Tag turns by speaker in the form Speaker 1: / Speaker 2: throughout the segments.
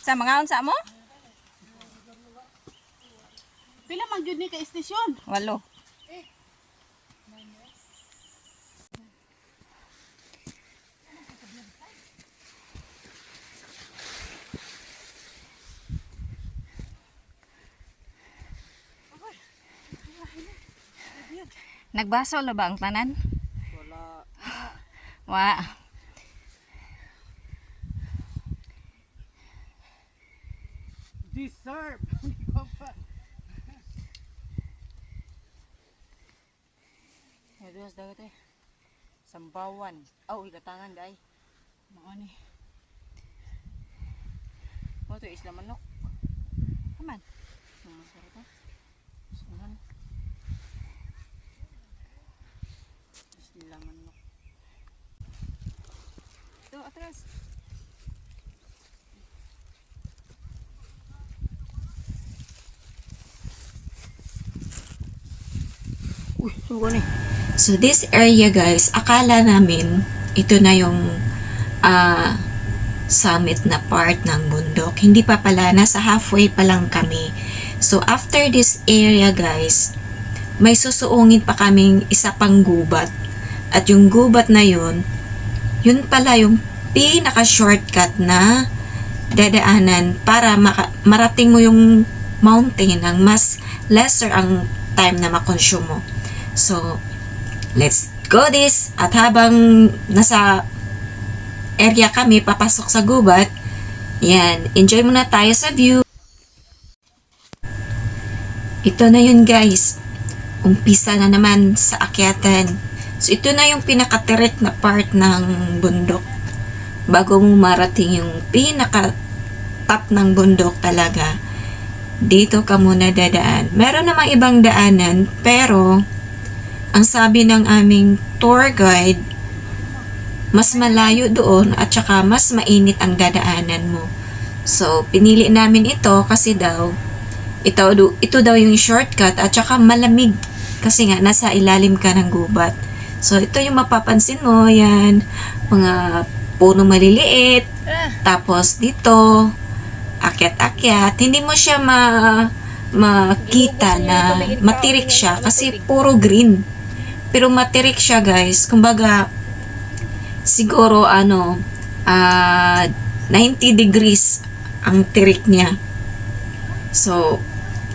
Speaker 1: Sa mga unsa mo?
Speaker 2: Pila man gyud ni ka istasyon?
Speaker 1: 8. Nagbaso la ba ang tanan?
Speaker 2: Wala.
Speaker 1: Wa.
Speaker 2: Deserve.
Speaker 1: Aduas dagat eh. Sambawan. Aw, igatangan day.
Speaker 2: Mao ni.
Speaker 1: Mo to isla manok. Aman. Sarap to. Sunan. Isla manok. Ito atras. Uy, sugo ni.
Speaker 3: So this area guys, akala namin ito na yung summit na part ng bundok. Hindi pa pala, nasa halfway pa lang kami. So after this area guys, may susuungin pa kaming isa pang gubat. At yung gubat na yun pala yung pinaka-shortcut na dadaanan para marating mo yung mountain ng mas lesser ang time na makonsume mo. So, let's go this. At habang nasa area kami, papasok sa gubat, yan, enjoy muna tayo sa view. Ito na yun guys. Umpisa na naman sa akyatan. So, ito na yung pinaka-direct na part ng bundok. Bago mo marating yung pinaka-top ng bundok talaga, dito ka muna dadaan. Meron namang ibang daanan, pero ang sabi ng aming tour guide, mas malayo doon at saka mas mainit ang dadaanan mo. So, pinili namin ito kasi daw, ito daw yung shortcut at saka malamig kasi nga nasa ilalim ka ng gubat. So, ito yung mapapansin mo, yan, mga puno maliliit, tapos dito, akyat-akyat, hindi mo siya makita na matirik siya kasi puro green. Pero matirik siya guys. Kumbaga, siguro 90 degrees ang tirik niya. So,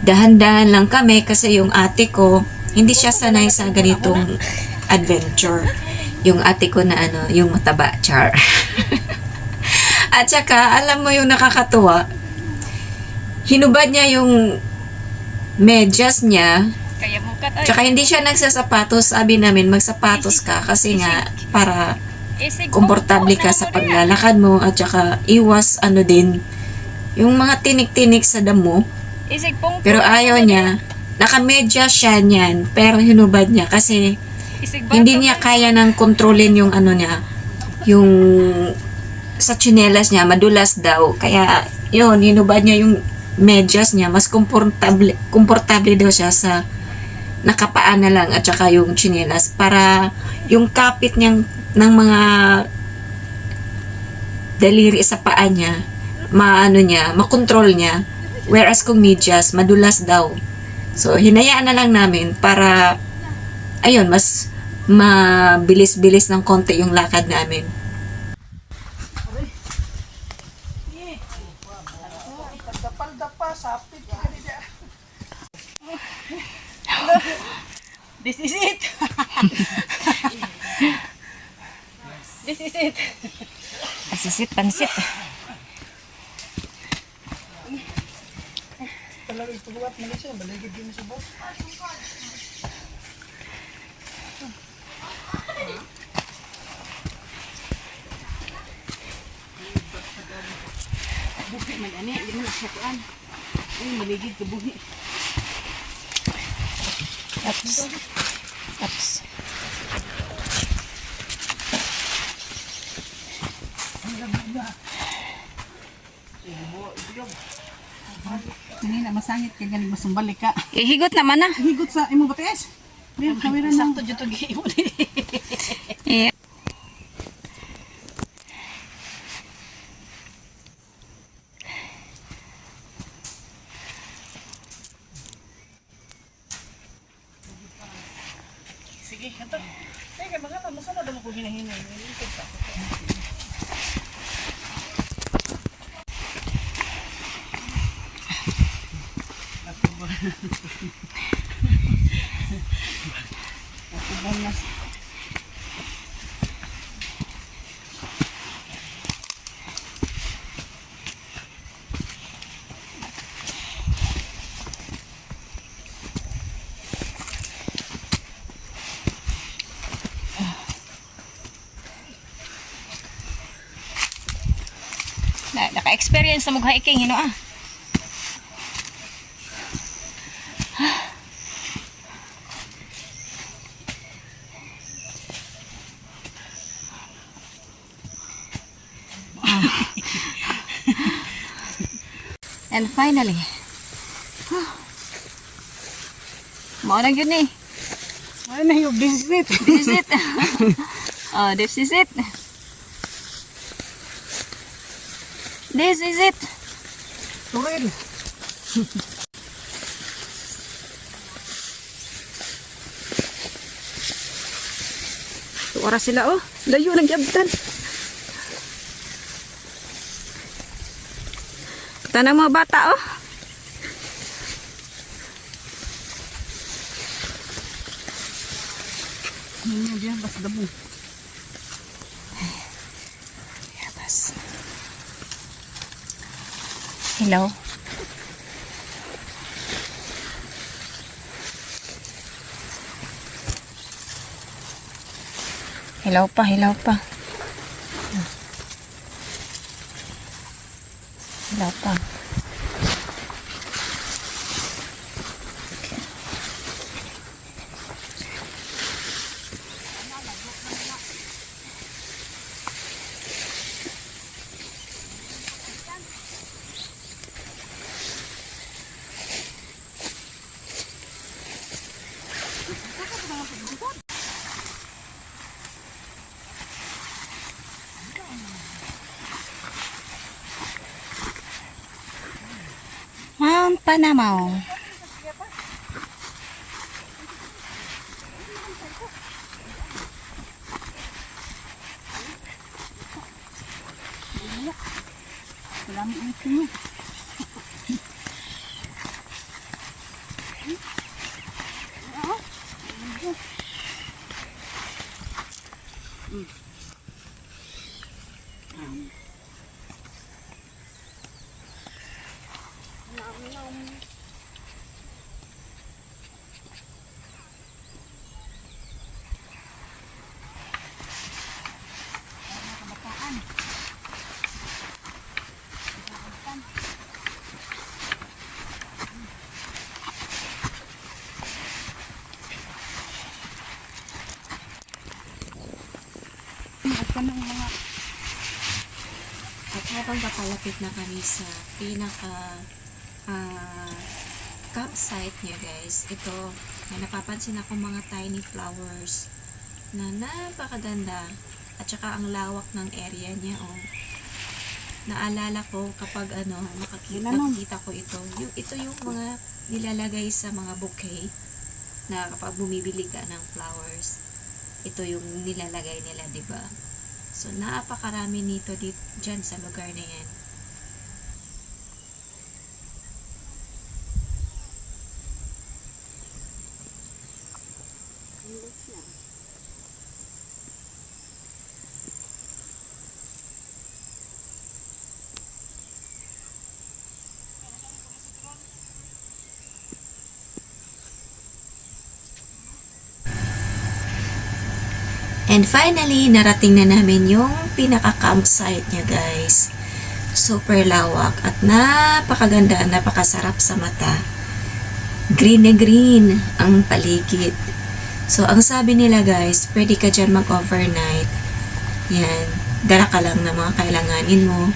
Speaker 3: dahan-dahan lang kami kasi yung ate ko, hindi siya sanay sa ganitong adventure. Yung ate ko na yung mataba, char. At saka, alam mo yung nakakatuwa, hinubad niya yung medyas niya.
Speaker 1: Kaya mo kat ay.
Speaker 3: Tsaka hindi siya nagsasapatos. Sabi namin, magsapatos ka kasi nga para komportable ka sa paglalakad mo at saka iwas din, yung mga tinik-tinik sa damo. Pero ayaw niya. Nakamedyas siya niyan, pero hinubad niya kasi hindi niya kaya nang kontrolin yung niya, yung sa tsinelas niya, madulas daw. Kaya yun, hinubad niya yung medyas niya. Mas komportable daw siya sa nakapaan na lang at saka yung tsinelas para yung kapit niyang ng mga daliri sa paa niya makontrol niya, whereas kung medyas madulas daw. So hinayaan na lang namin para ayun, mas mabilis-bilis ng konti yung lakad namin.
Speaker 2: Dapal-dapa sapit ka nila. This is it. This is it.
Speaker 1: Asisit pansit.
Speaker 2: Talaga itubuat mo siya, baligid din sa boss. Buhi man ani, di man nakuan. Ay maligid ka buhi.
Speaker 1: Ups. Ups.
Speaker 2: Ini na masangit ka galing masumbalik ka.
Speaker 1: Ihigot naman na.
Speaker 2: Higot sa imo bates. May kamera na. Sakto jud og giimo. Sige, mga masunod mo ko hinahinay.
Speaker 1: Naka-experience na mag-hiking, hino ah. And finally, mao na yun eh.
Speaker 2: Ay na yung visit.
Speaker 1: This is it. Oh, this is it. This is it.
Speaker 2: Turil.
Speaker 1: Tuwara sila oh. Layo ng yabtan. Tanang mga bata oh.
Speaker 2: Hindi diyan bas dabo.
Speaker 1: Yatas. Hello. Hilaw pa, hilaw pa. Hilaw pa. Mount Panamaw.
Speaker 2: Salamat mo.
Speaker 3: At habang papalapit na kami sa pinaka campsite niya guys, ito, may napapansin ako mga tiny flowers na napakaganda at saka ang lawak ng area niya oh. Naalala ko kapag nakita ko ito, ito yung mga nilalagay sa mga bouquet na kapag bumibili ka ng flowers, ito yung nilalagay nila, di ba? So, napakarami nito dyan sa lugar na yan. And finally, narating na namin yung pinaka-campsite niya guys. Super lawak at napakaganda, napakasarap sa mata. Green na green ang paligid. So, ang sabi nila guys, pwede ka dyan mag-overnight. Yan, dala ka lang ng mga kailanganin mo.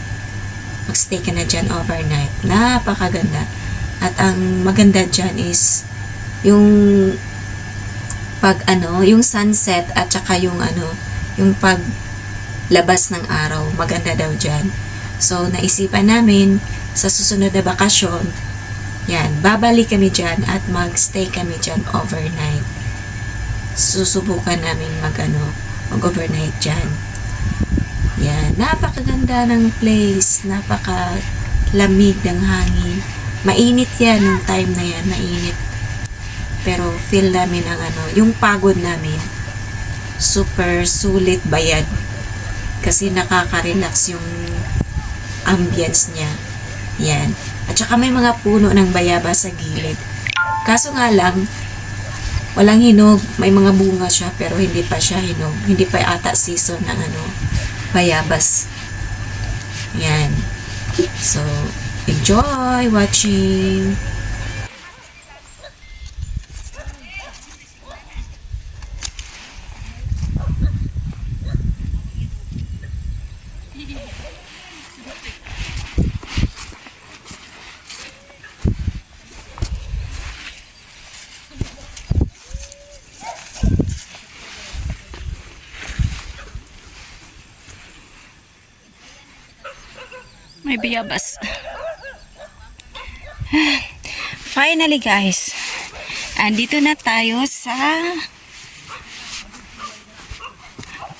Speaker 3: Mag-stay ka na dyan overnight. Napakaganda. At ang maganda dyan is yung yung sunset at saka yung paglabas ng araw, maganda daw dyan. So, naisipan namin sa susunod na bakasyon, yan, babalik kami dyan at magstay kami dyan overnight. susubukan namin mag-overnight dyan. Yan, napakaganda ng place, napakalamig ng hangin. Mainit yan, nung time na yan, mainit. Pero feel namin ang yung pagod namin, super sulit bayad. Kasi nakaka-relax yung ambience niya. Yan. At saka may mga puno ng bayabas sa gilid. Kaso nga lang, walang hinog. May mga bunga siya pero hindi pa siya hinog. Hindi pa ata season ng bayabas. Yan. So, enjoy watching.
Speaker 1: May bayabas. Finally guys, andito na tayo sa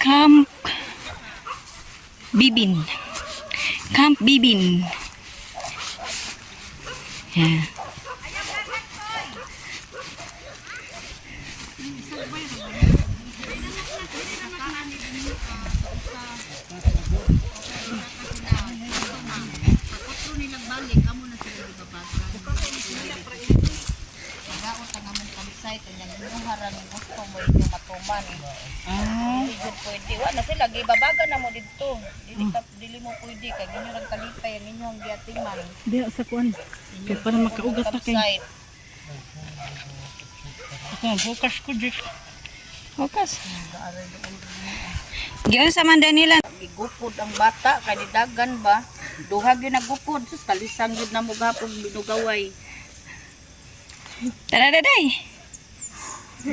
Speaker 1: Camp Bibin. Camp Bibin. Yeah.
Speaker 2: Pwede. Wala sila. Gibabaga na mo dito. Dili mo pwede. Kaya ganyan lang kalipay. Ang inyong giatiman.
Speaker 4: Di sa kuan. Kaya para makaugat na kay. Ako bukas ko dik.
Speaker 1: Focus. Giyon sa manda nila.
Speaker 2: Gigupod ang bata. Kaya dagan ba? Duhag yun nagupod. Sus, kalisang yun na mo gapog binugaway.
Speaker 1: Tara daday.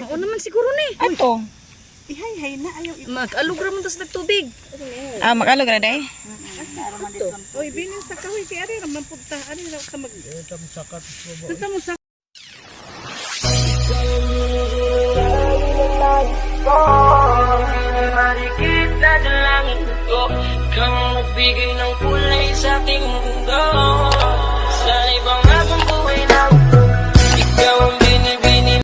Speaker 4: Mao naman siguro ni.
Speaker 1: Ato.
Speaker 4: Ihay na ayaw. Mag-alugra mo tas nagtubig.
Speaker 1: Ah, makalog na day.
Speaker 4: Oy, binin sa kahoy kay ari raman punta. Ari ra ka mag. Punta mo sa
Speaker 5: Marikit na dalangin ko kang nagbigay ng kulay sa ating mundo.